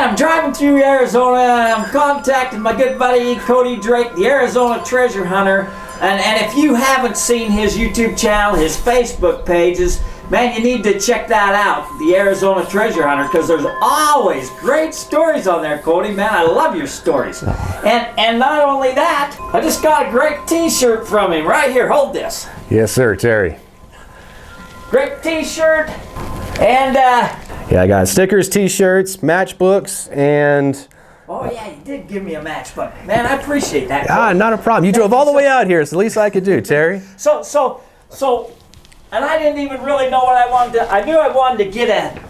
I'm driving through Arizona and I'm contacting my good buddy Cody Drake, the Arizona treasure hunter. And if you haven't seen his YouTube channel, his Facebook pages, man, you need to check that out, the Arizona Treasure Hunter, because there's always great stories on there, Cody. Man, I love your stories. And not only that, I just got a great t-shirt from him right here. Hold this. Yes, sir, Terry. Great t-shirt. And yeah, I got stickers, t-shirts, matchbooks, and oh yeah, you did give me a matchbook. Man, I appreciate that. ah, not a problem. You drove all the way out here. It's the least I could do, Terry. So, and I didn't even really know what I wanted to. I knew I wanted to get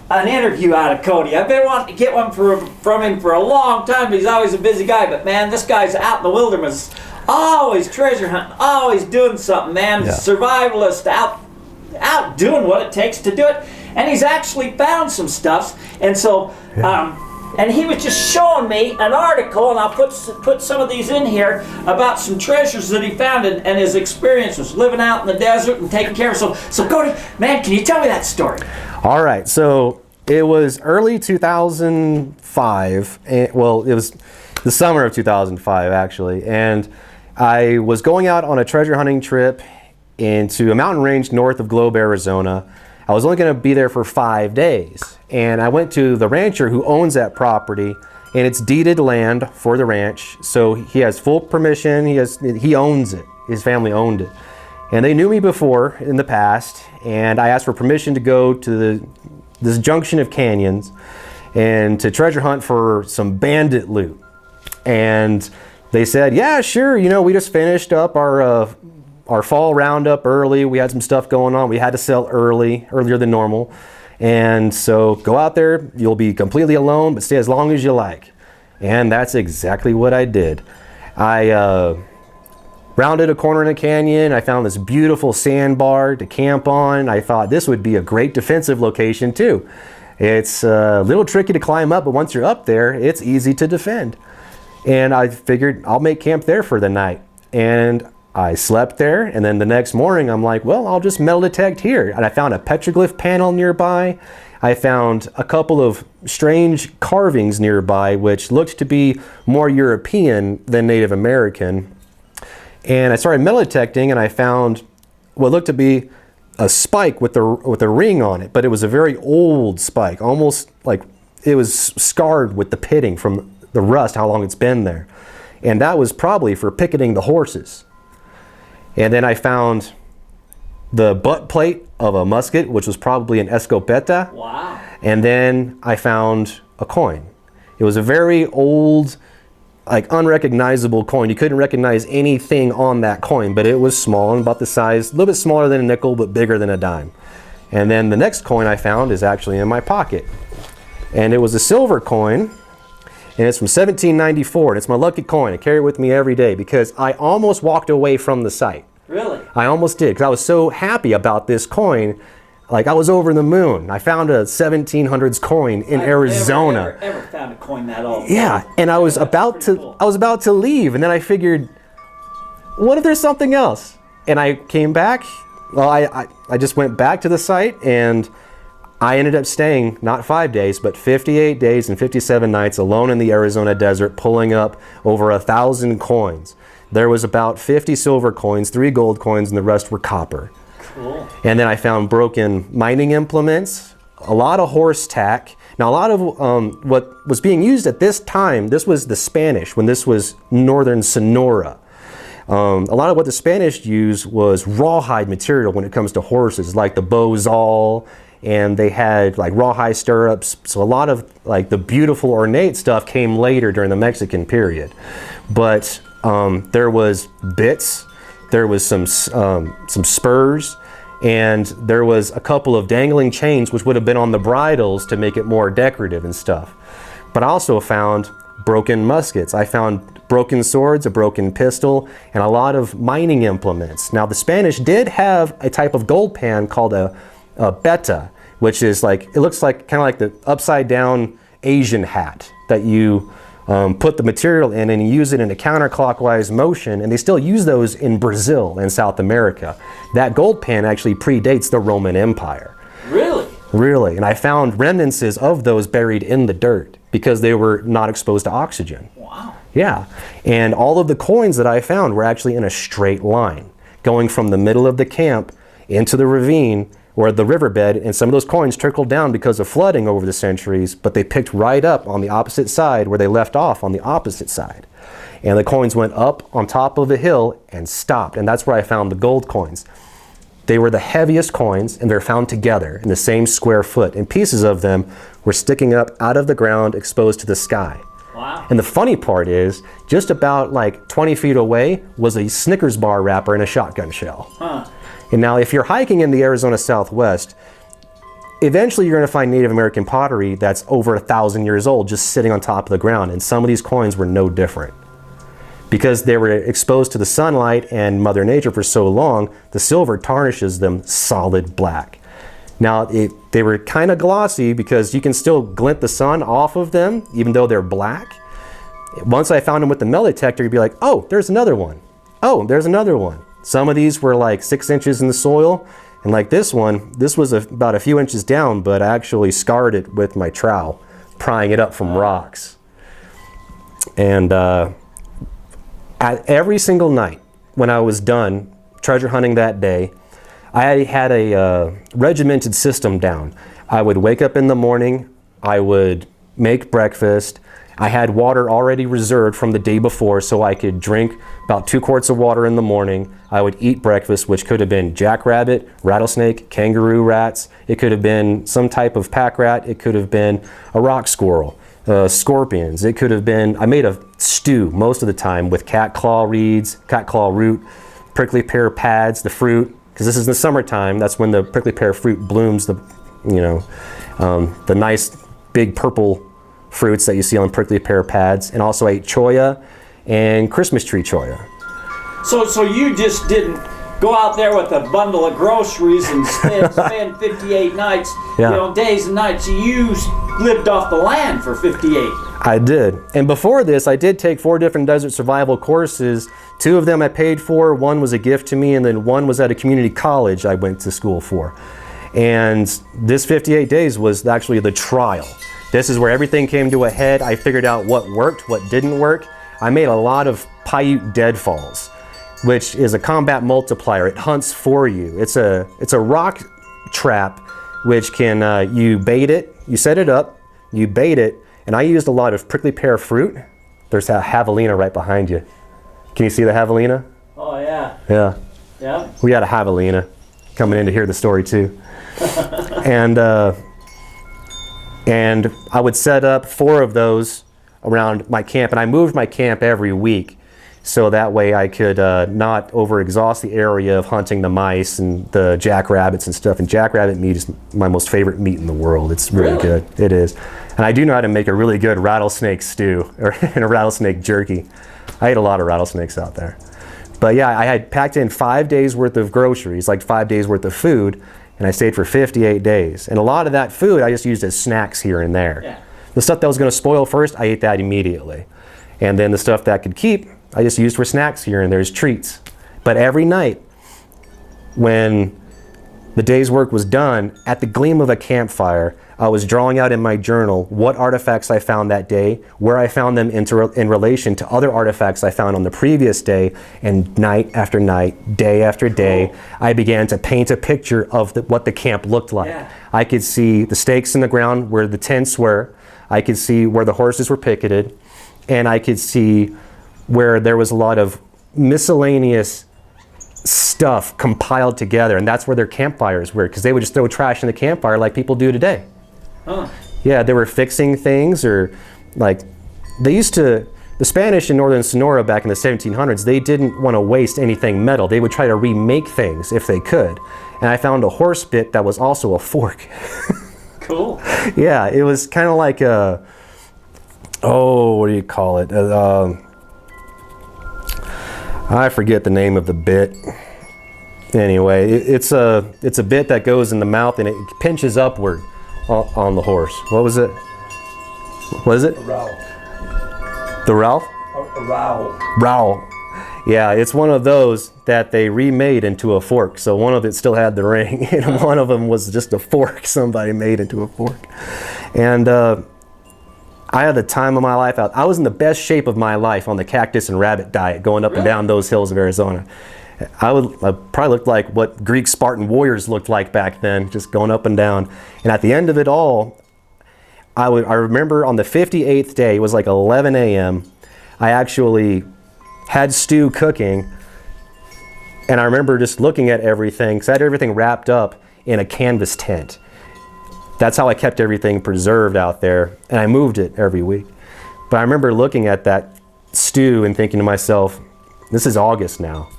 an interview out of Cody. I've been wanting to get one from him for a long time, but he's always a busy guy. But man, this guy's out in the wilderness, always treasure hunting, always doing something, man. Yeah. Survivalist, out doing what it takes to do it. And he's actually found some stuff. And so, and he was just showing me an article, and I'll put some of these in here, about some treasures that he found and his experiences living out in the desert and taking care of. So Cody, man, can you tell me that story? All right, so it was early 2005. Well, it was the summer of 2005, actually. And I was going out on a treasure hunting trip into a mountain range north of Globe, Arizona. I was only going to be there for 5 days. And I went to the rancher who owns that property, and it's deeded land for the ranch. So he has full permission. He owns it. His family owned it. And they knew me before in the past, and I asked for permission to go to this junction of canyons and to treasure hunt for some bandit loot. And they said, yeah, sure. You know, we just finished up our fall roundup early. We had some stuff going on. We had to sell earlier than normal. And so go out there, you'll be completely alone, but stay as long as you like. And that's exactly what I did. I rounded a corner in a canyon. I found this beautiful sandbar to camp on. I thought this would be a great defensive location too. It's a little tricky to climb up, but once you're up there, it's easy to defend. And I figured I'll make camp there for the night. And I slept there, and then the next morning I'm like, well, I'll just metal detect here. And I found a petroglyph panel nearby. I found a couple of strange carvings nearby, which looked to be more European than Native American. And I started metal detecting, and I found what looked to be a spike with a ring on it, but it was a very old spike, almost like it was scarred with the pitting from the rust, how long it's been there. And that was probably for picketing the horses. And then I found the butt plate of a musket, which was probably an escopeta. Wow. And then I found a coin. It was a very old, like unrecognizable coin. You couldn't recognize anything on that coin, but it was small and about the size, a little bit smaller than a nickel, but bigger than a dime. And then the next coin I found is actually in my pocket. And it was a silver coin. And it's from 1794, and it's my lucky coin. I carry it with me every day because I almost walked away from the site. Really? I almost did, because I was so happy about this coin. Like, I was over the moon. I found a 1700s coin in Arizona. I've never found a coin that old. Yeah, and I was about to leave, and then I figured, what if there's something else? And I came back. Well, I just went back to the site, and I ended up staying not 5 days, but 58 days and 57 nights alone in the Arizona desert, pulling up over 1,000 coins. There was about 50 silver coins, 3 gold coins, and the rest were copper. Cool. And then I found broken mining implements, a lot of horse tack. Now, a lot of what was being used at this time, this was the Spanish, when this was northern Sonora. A lot of what the Spanish used was rawhide material when it comes to horses, like the bozal, and they had like rawhide stirrups. So a lot of like the beautiful ornate stuff came later during the Mexican period. But there was bits, there was some spurs, and there was a couple of dangling chains which would have been on the bridles to make it more decorative and stuff. But I also found broken muskets. I found broken swords, a broken pistol, and a lot of mining implements. Now the Spanish did have a type of gold pan called a beta, which is like, it looks like kind of like the upside down Asian hat that you put the material in and you use it in a counterclockwise motion, and they still use those in Brazil and South America. That gold pan actually predates the Roman Empire. Really? Really, and I found remnants of those buried in the dirt. because they were not exposed to oxygen. Wow. Yeah, and all of the coins that I found were actually in a straight line, going from the middle of the camp into the ravine or the riverbed, and some of those coins trickled down because of flooding over the centuries, but they picked right up on the opposite side where they left off on the opposite side. And the coins went up on top of the hill and stopped, and that's where I found the gold coins. They were the heaviest coins, and they're found together in the same square foot, and pieces of them were sticking up out of the ground, exposed to the sky. Wow. And the funny part is, just about like 20 feet away was a Snickers bar wrapper in a shotgun shell. Huh. And now if you're hiking in the Arizona Southwest, eventually you're going to find Native American pottery that's over 1,000 years old just sitting on top of the ground, and some of these coins were no different. Because they were exposed to the sunlight and Mother Nature for so long, the silver tarnishes them solid black. Now, they were kind of glossy because you can still glint the sun off of them, even though they're black. Once I found them with the metal detector, you'd be like, oh, there's another one. Oh, there's another one. Some of these were like 6 inches in the soil. And like this one, this was about a few inches down, but I actually scarred it with my trowel, prying it up from rocks. And every single night when I was done treasure hunting that day, I had a regimented system down. I would wake up in the morning, I would make breakfast. I had water already reserved from the day before, so I could drink about 2 quarts of water in the morning. I would eat breakfast, which could have been jackrabbit, rattlesnake, kangaroo rats. It could have been some type of pack rat. It could have been a rock squirrel, scorpions. It could have been, I made a stew most of the time with cat claw reeds, cat claw root, prickly pear pads, the fruit, because this is the summertime. That's when the prickly pear fruit blooms, the nice big purple fruits that you see on prickly pear pads, and also ate cholla and Christmas tree cholla. So you just didn't go out there with a bundle of groceries and spend 58 nights, days and nights. You lived off the land for 58. I did. And before this, I did take 4 different desert survival courses. 2 of them I paid for, 1 was a gift to me, and then 1 was at a community college I went to school for. And this 58 days was actually the trial. This is where everything came to a head. I figured out what worked, what didn't work. I made a lot of Paiute deadfalls, which is a combat multiplier. It hunts for you. It's a rock trap, which can, you bait it, you set it up, you bait it, and I used a lot of prickly pear fruit. There's a javelina right behind you. Can you see the javelina? Oh, yeah. Yeah. Yeah. We had a javelina coming in to hear the story too. And I would set up 4 of those around my camp, and I moved my camp every week, so that way I could not overexhaust the area of hunting the mice and the jackrabbits and stuff. And jackrabbit meat is my most favorite meat in the world. It's really good. It is. And I do know how to make a really good rattlesnake stew and a rattlesnake jerky. I ate a lot of rattlesnakes out there. But yeah, I had packed in 5 days worth of groceries, like 5 days worth of food, and I stayed for 58 days. And a lot of that food I just used as snacks here and there. Yeah. The stuff that was going to spoil first, I ate that immediately. And then the stuff that could keep, I just used for snacks here and there's treats. But every night, when the day's work was done, at the gleam of a campfire, I was drawing out in my journal what artifacts I found that day, where I found them in relation to other artifacts I found on the previous day, and night after night, day after day, I began to paint a picture of what the camp looked like. Yeah. I could see the stakes in the ground where the tents were, I could see where the horses were picketed, and I could see where there was a lot of miscellaneous stuff compiled together, and that's where their campfires were, because they would just throw trash in the campfire like people do today. Huh. Yeah, they were fixing things, or like they used to, the Spanish in northern Sonora back in the 1700s, they didn't want to waste anything metal. They would try to remake things if they could. And I found a horse bit that was also a fork. Cool. Yeah, it was kind of like a, what do you call it? I forget the name of the bit. Anyway, it's a bit that goes in the mouth and it pinches upward on the horse. What was it? What is it? A rowel. The rowel? A rowel. Rowel. Yeah, it's one of those that they remade into a fork. So one of it still had the ring, and one of them was just a fork somebody made into a fork. And I I had the time of my life out. I was in the best shape of my life on the cactus and rabbit diet, going up and down those hills of Arizona. I probably looked like what Greek Spartan warriors looked like back then, just going up and down. And at the end of it all, I remember on the 58th day, it was like 11 a.m., I actually had stew cooking, and I remember just looking at everything, because I had everything wrapped up in a canvas tent. That's how I kept everything preserved out there, and I moved it every week. But I remember looking at that stew and thinking to myself, this is August now.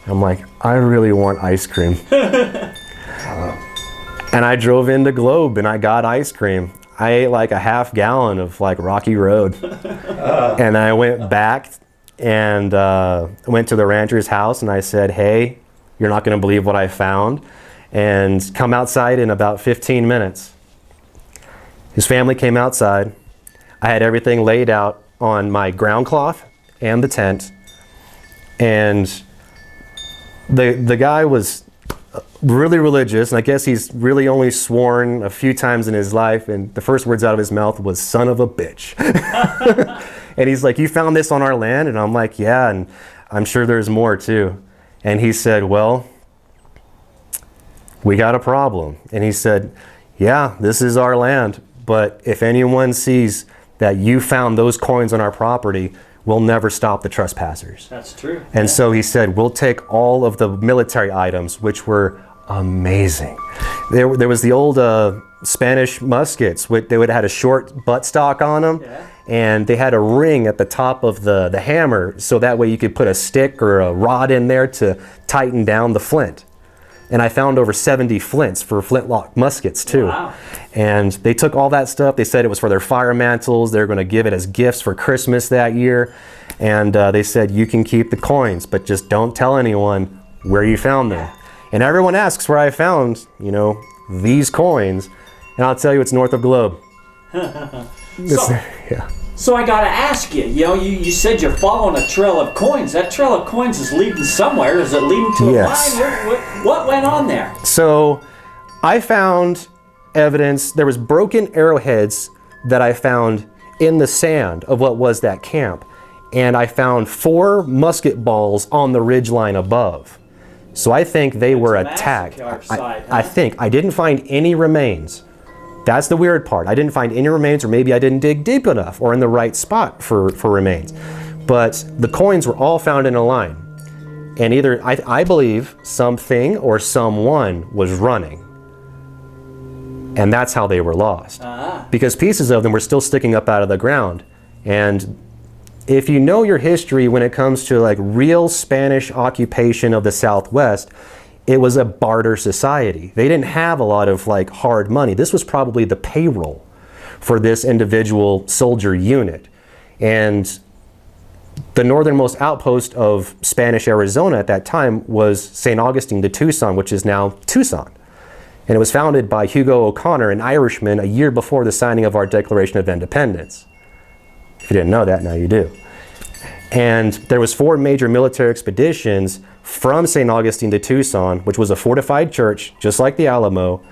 I'm like, I really want ice cream. And I drove into Globe and I got ice cream. I ate like a half gallon of like Rocky Road. And I went back and went to the rancher's house and I said, hey, you're not going to believe what I found. And come outside in about 15 minutes. His family came outside. I had everything laid out on my ground cloth and the tent. And the guy was really religious, and I guess he's really only sworn a few times in his life, and the first words out of his mouth was, son of a bitch. And he's like, you found this on our land? And I'm like, yeah, and I'm sure there's more too. And he said, well, we got a problem. And he said, yeah, this is our land, but if anyone sees that you found those coins on our property, we'll never stop the trespassers. That's true. And so he said, we'll take all of the military items, which were amazing. There was the old Spanish muskets. They would have had a short buttstock on them. Yeah. And they had a ring at the top of the hammer, so that way you could put a stick or a rod in there to tighten down the flint. And I found over 70 flints for flintlock muskets too. Wow. And they took all that stuff. They said it was for their fire mantles. They were going to give it as gifts for Christmas that year. And they said, you can keep the coins, but just don't tell anyone where you found them. And everyone asks where I found, these coins. And I'll tell you, it's north of Globe. So I got to ask you, you said you're following a trail of coins. That trail of coins is leading somewhere. Is it leading to a mine? What went on there? So I found evidence. There was broken arrowheads that I found in the sand of what was that camp. And I found 4 musket balls on the ridgeline above. So I think they were attacked. I think. I didn't find any remains. That's the weird part. I didn't find any remains, or maybe I didn't dig deep enough or in the right spot for remains. But the coins were all found in a line. And either, I believe, something or someone was running. And that's how they were lost. Because pieces of them were still sticking up out of the ground. And if you know your history when it comes to like real Spanish occupation of the Southwest, it was a barter society. They didn't have a lot of like hard money. This was probably the payroll for this individual soldier unit. And the northernmost outpost of Spanish Arizona at that time was St. Augustine de Tucson, which is now Tucson. And it was founded by Hugo O'Connor, an Irishman, a year before the signing of our Declaration of Independence. If you didn't know that, now you do. And there was 4 major military expeditions from St. Augustine to Tucson, which was a fortified church, just like the Alamo,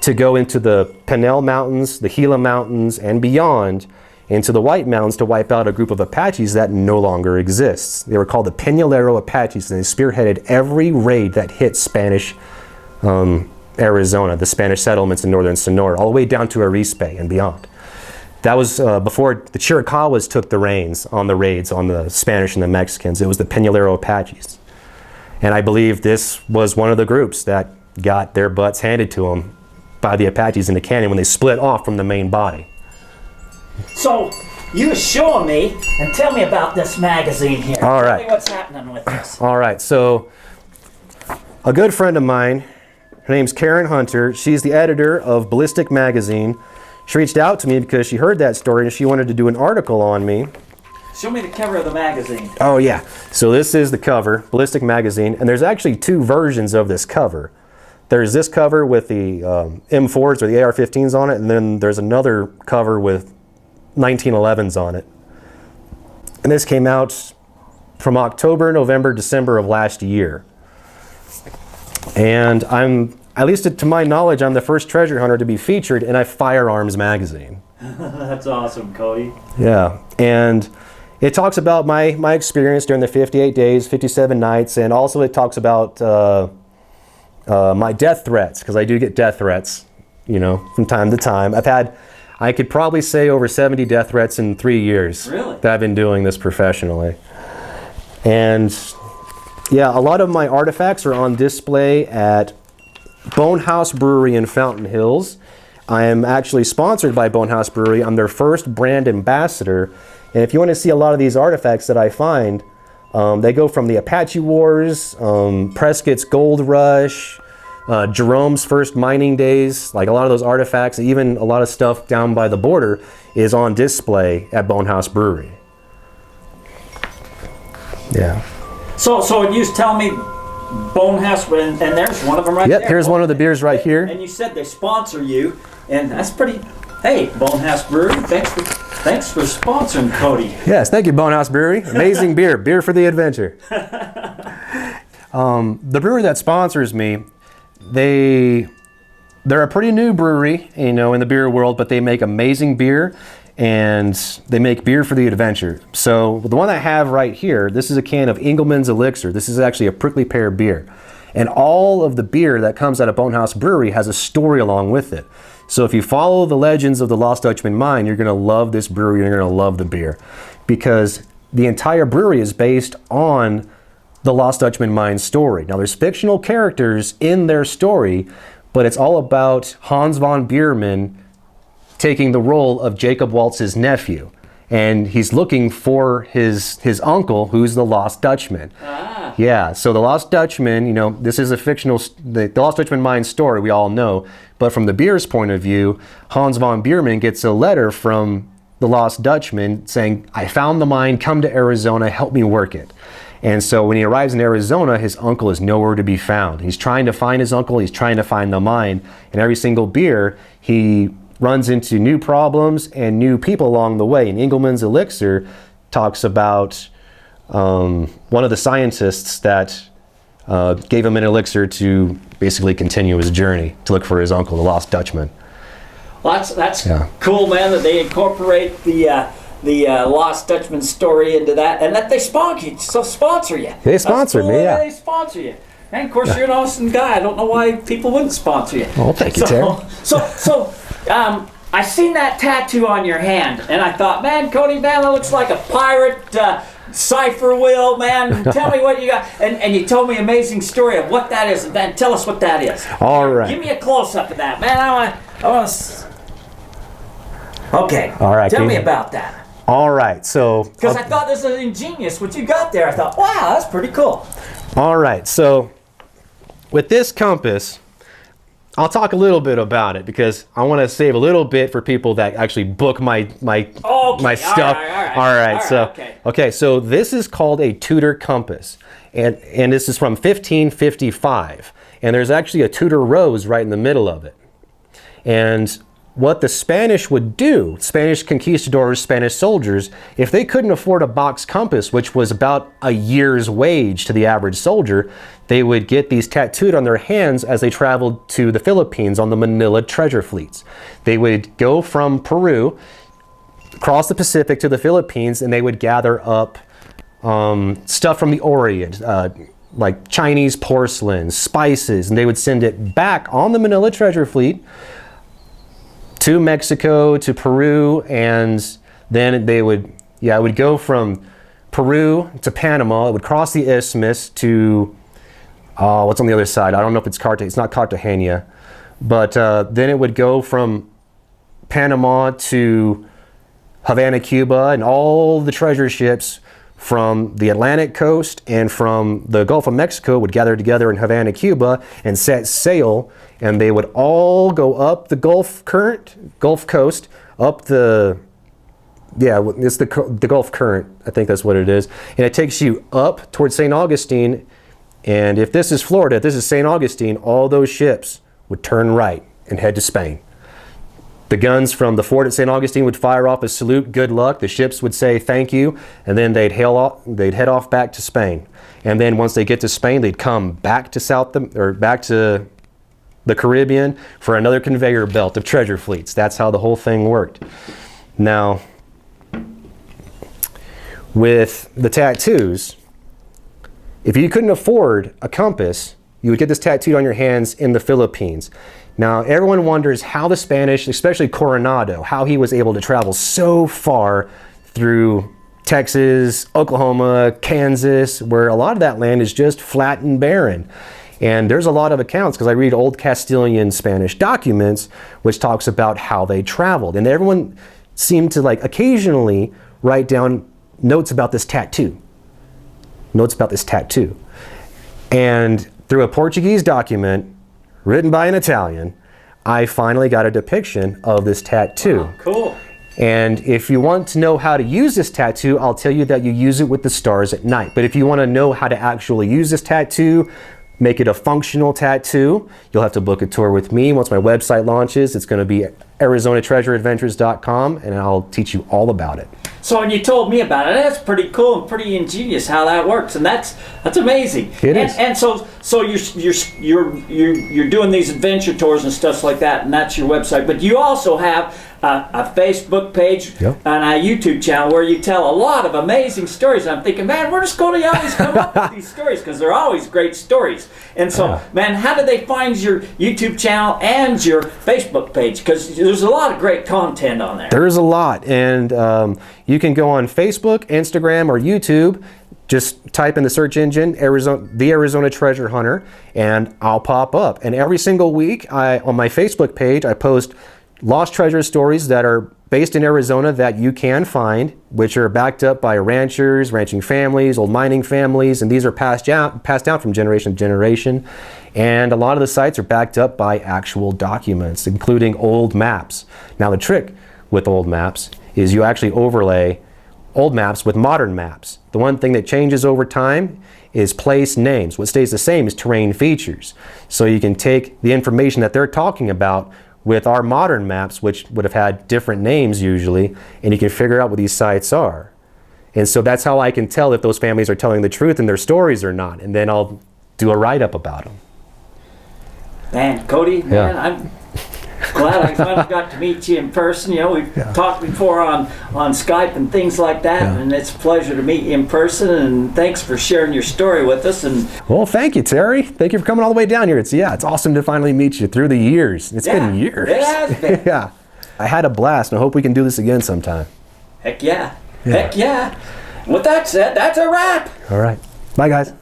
to go into the Pinal Mountains, the Gila Mountains, and beyond, into the White Mountains to wipe out a group of Apaches that no longer exists. They were called the Peñolero Apaches, and they spearheaded every raid that hit Spanish Arizona, the Spanish settlements in northern Sonora, all the way down to Arizpe and beyond. That was before the Chiricahuas took the reins on the raids on the Spanish and the Mexicans. It was the Peñolero Apaches. And I believe this was one of the groups that got their butts handed to them by the Apaches in the canyon when they split off from the main body. So, you were showing me, and tell me about this magazine here. All right. Tell me what's happening with this. All right, so a good friend of mine, her name's Karen Hunter. She's the editor of Ballistic Magazine. She reached out to me because she heard that story and she wanted to do an article on me. Show me the cover of the magazine. Oh yeah, so this is the cover, Ballistic Magazine, and there's actually 2 versions of this cover. There's this cover with the M4s or the AR-15s on it, and then there's another cover with 1911s on it. And this came out from October, November, December of last year. And I'm at least to my knowledge, I'm the first treasure hunter to be featured in a firearms magazine. That's awesome, Cody. Yeah, and it talks about my experience during the 58 days, 57 nights, and also it talks about my death threats, because I do get death threats, from time to time. I could probably say over 70 death threats in 3 years. Really? That I've been doing this professionally. And yeah, a lot of my artifacts are on display at Bonehouse Brewery in Fountain Hills. I am actually sponsored by Bonehouse Brewery. I'm their first brand ambassador. And if you want to see a lot of these artifacts that I find, they go from the Apache Wars, Prescott's Gold Rush, Jerome's first mining days. Like a lot of those artifacts, even a lot of stuff down by the border is on display at Bonehouse Brewery. Yeah. So you was telling me Bonehouse, and there's one of them right there. Yep, here's one of the beers right here. And you said they sponsor you, and that's pretty. Hey, Bonehouse Brewery, thanks for sponsoring Cody. Yes, thank you, Bonehouse Brewery. Amazing beer for the adventure. The brewery that sponsors me, they're a pretty new brewery, in the beer world, but they make amazing beer, and they make beer for the adventure. So the one I have right here, this is a can of Engelmann's Elixir. This is actually a prickly pear beer. And all of the beer that comes out of Bonehouse Brewery has a story along with it. So if you follow the legends of the Lost Dutchman mine, you're going to love this brewery, you're going to love the beer. Because the entire brewery is based on the Lost Dutchman mine story. Now there's fictional characters in their story, but it's all about Hans von Biermann taking the role of Jacob Waltz's nephew. And he's looking for his uncle, who's the Lost Dutchman. Ah. Yeah, so the Lost Dutchman, this is a fictional, the Lost Dutchman mine story we all know, but from the beer's point of view, Hans von Biermann gets a letter from the Lost Dutchman saying, I found the mine, come to Arizona, help me work it. And so when he arrives in Arizona, his uncle is nowhere to be found. He's trying to find his uncle, he's trying to find the mine, and every single beer, he runs into new problems and new people along the way. And Engelmann's Elixir talks about one of the scientists that gave him an elixir to basically continue his journey to look for his uncle, the Lost Dutchman. Well, that's cool, man, that they incorporate the Lost Dutchman story into that, and that they sponsor you. They sponsored me, yeah. They sponsor you. And of course, you're an awesome guy. I don't know why people wouldn't sponsor you. Oh, thank you, Terry. So, I seen that tattoo on your hand, and I thought, man, Cody, man, that looks like a pirate cipher wheel, man. Tell me what you got. And you told me an amazing story of what that is. And then tell us what that is. All right. Give me a close-up of that, man. I want Okay. All right. Tell me about that. All right. So. Because I thought this was ingenious, what you got there. I thought, wow, that's pretty cool. All right. So, with this compass, I'll talk a little bit about it because I want to save a little bit for people that actually book my stuff. All right. Okay. So this is called a Tudor compass, and this is from 1555, and there's actually a Tudor rose right in the middle of it. And what the Spanish would do, Spanish conquistadors, Spanish soldiers, if they couldn't afford a box compass, which was about a year's wage to the average soldier, they would get these tattooed on their hands as they traveled to the Philippines on the Manila treasure fleets. They would go from Peru, cross the Pacific to the Philippines, and they would gather up stuff from the Orient, like Chinese porcelain, spices, and they would send it back on the Manila treasure fleet to Mexico, to Peru, and then it would go from Peru to Panama. It would cross the isthmus to, what's on the other side? I don't know if it's not Cartagena, but then it would go from Panama to Havana, Cuba, and all the treasure ships from the Atlantic coast and from the Gulf of Mexico would gather together in Havana, Cuba, and set sail, and they would all go up the Gulf Coast, up it's the Gulf Current, I think that's what it is, and it takes you up towards St. Augustine, and if this is Florida, if this is St. Augustine, all those ships would turn right and head to Spain. The guns from the fort at St. Augustine would fire off a salute, good luck. The ships would say thank you, and then they'd head off back to Spain. And then once they get to Spain, they'd come back to the Caribbean for another conveyor belt of treasure fleets. That's how the whole thing worked. Now, with the tattoos, if you couldn't afford a compass, you would get this tattooed on your hands in the Philippines. Now, everyone wonders how the Spanish, especially Coronado, how he was able to travel so far through Texas, Oklahoma, Kansas, where a lot of that land is just flat and barren. And there's a lot of accounts, because I read old Castilian Spanish documents, which talks about how they traveled. And everyone seemed to like occasionally write down notes about this tattoo. Notes about this tattoo. And through a Portuguese document written by an Italian, I finally got a depiction of this tattoo. Oh, cool. And if you want to know how to use this tattoo, I'll tell you that you use it with the stars at night. But if you want to know how to actually use this tattoo, make it a functional tattoo, you'll have to book a tour with me. Once my website launches, it's going to be ArizonaTreasureAdventures.com, and I'll teach you all about it. So when you told me about it, that's pretty cool and pretty ingenious how that works, and that's amazing. It is. And so you're doing these adventure tours and stuff like that, and that's your website. But you also have a Facebook page and a YouTube channel where you tell a lot of amazing stories. And I'm thinking, man, where does Cody always come up with these stories? Because they're always great stories. And so, man, how do they find your YouTube channel and your Facebook page? Because there's a lot of great content on there. There's a lot, and you can go on Facebook, Instagram, or YouTube. Just type in the search engine, the Arizona Treasure Hunter, and I'll pop up. And every single week, on my Facebook page, I post lost treasure stories that are based in Arizona that you can find, which are backed up by ranchers, ranching families, old mining families, and these are passed down from generation to generation. And a lot of the sites are backed up by actual documents, including old maps. Now, the trick with old maps is you actually overlay old maps with modern maps. The one thing that changes over time is place names. What stays the same is terrain features. So you can take the information that they're talking about with our modern maps, which would have had different names usually, and you can figure out what these sites are. And so that's how I can tell if those families are telling the truth in their stories or not, and then I'll do a write-up about them. Man, Cody, man, I'm glad I finally got to meet you in person. You know, we've talked before on Skype and things like that, and it's a pleasure to meet you in person, and thanks for sharing your story with us. And well, thank you, Terry. Thank you for coming all the way down here. It's awesome to finally meet you through the years. It's been years. It has been. Yeah. I had a blast, and I hope we can do this again sometime. Heck yeah. Heck yeah. With that said, that's a wrap. All right. Bye, guys.